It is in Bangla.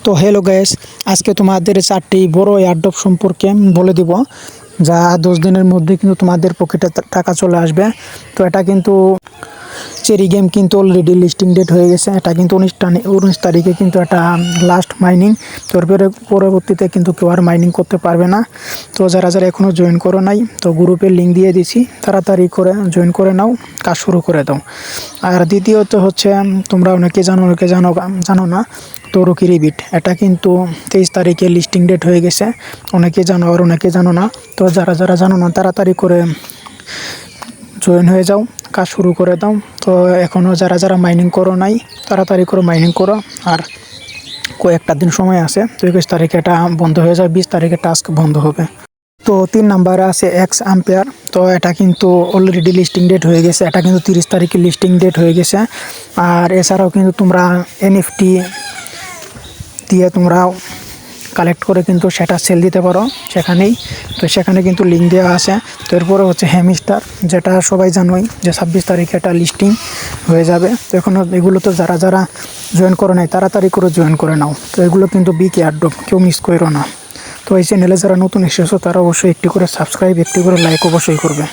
তো হ্যালো গাইস, আজকে তোমাদের 4টি বড় এয়ারড্রপ সম্পর্কে বলে দিব, যা 10 দিনের মধ্যে কিন্তু তোমাদের পকেটে টাকা চলে আসবে। তো এটা কিন্তু চেরি গেম কিন্তু অলরেডি লিস্টিং ডেট হয়ে গেছে। এটা কিন্তু 19 তারিখে কিন্তু এটা লাস্ট মাইনিং। তারপরে পরবর্তীতে কিন্তু কেউ আর মাইনিং করতে পারবে না। তো যারা যারা এখনও জয়েন করো নাই, তো গ্রুপের লিঙ্ক দিয়ে দিছি, তাড়াতাড়ি করে জয়েন করে নাও, কাজ শুরু করে দাও। আর দ্বিতীয়ত হচ্ছে, তোমরা অনেকে জানো না, তো রকি রিবিট এটা কিন্তু 23 তারিখে লিস্টিং ডেট হয়ে গেছে। অনেকে জানো আর অনেকে জানো না। তো যারা যারা জানো না, তাড়াতাড়ি করে জয়েন হয়ে যাও, কাজ শুরু করে দাও। তো এখনও যারা যারা মাইনিং করো নাই, তাড়াতাড়ি করে মাইনিং করো। আর কয়েকটা দিন সময় আছে, তো 21 তারিখে এটা বন্ধ হয়ে যাবে, 20 তারিখে টাস্ক বন্ধ হবে। তো 3 নাম্বারে আছে এক্স আম্পেয়ার। তো এটা কিন্তু অলরেডি লিস্টিং ডেট হয়ে গেছে। এটা কিন্তু 30 তারিখে লিস্টিং ডেট হয়ে গেছে। আর এছাড়াও কিন্তু তোমরা এনএফটি দিয়ে তোমরা কালেক্ট করে কিন্তু সেটা সেল দিতে পারো সেখানেই। তো সেখানে কিন্তু লিঙ্ক দেওয়া আছে। তো এরপরে হচ্ছে হ্যামস্টার, যেটা সবাই জানোই যে 26 তারিখে এটা লিস্টিং হয়ে যাবে। তো এখন এগুলো তো যারা যারা জয়েন করে নাই, তাড়াতাড়ি করে জয়েন করে নাও। তো এগুলো কিন্তু বিগ এয়ারড্রপ, কেউ মিস করো না। তো এই চ্যানেলে যারা নতুন এসেছো, তারা অবশ্যই একটি করে সাবস্ক্রাইব, একটি করে লাইক অবশ্যই করবে।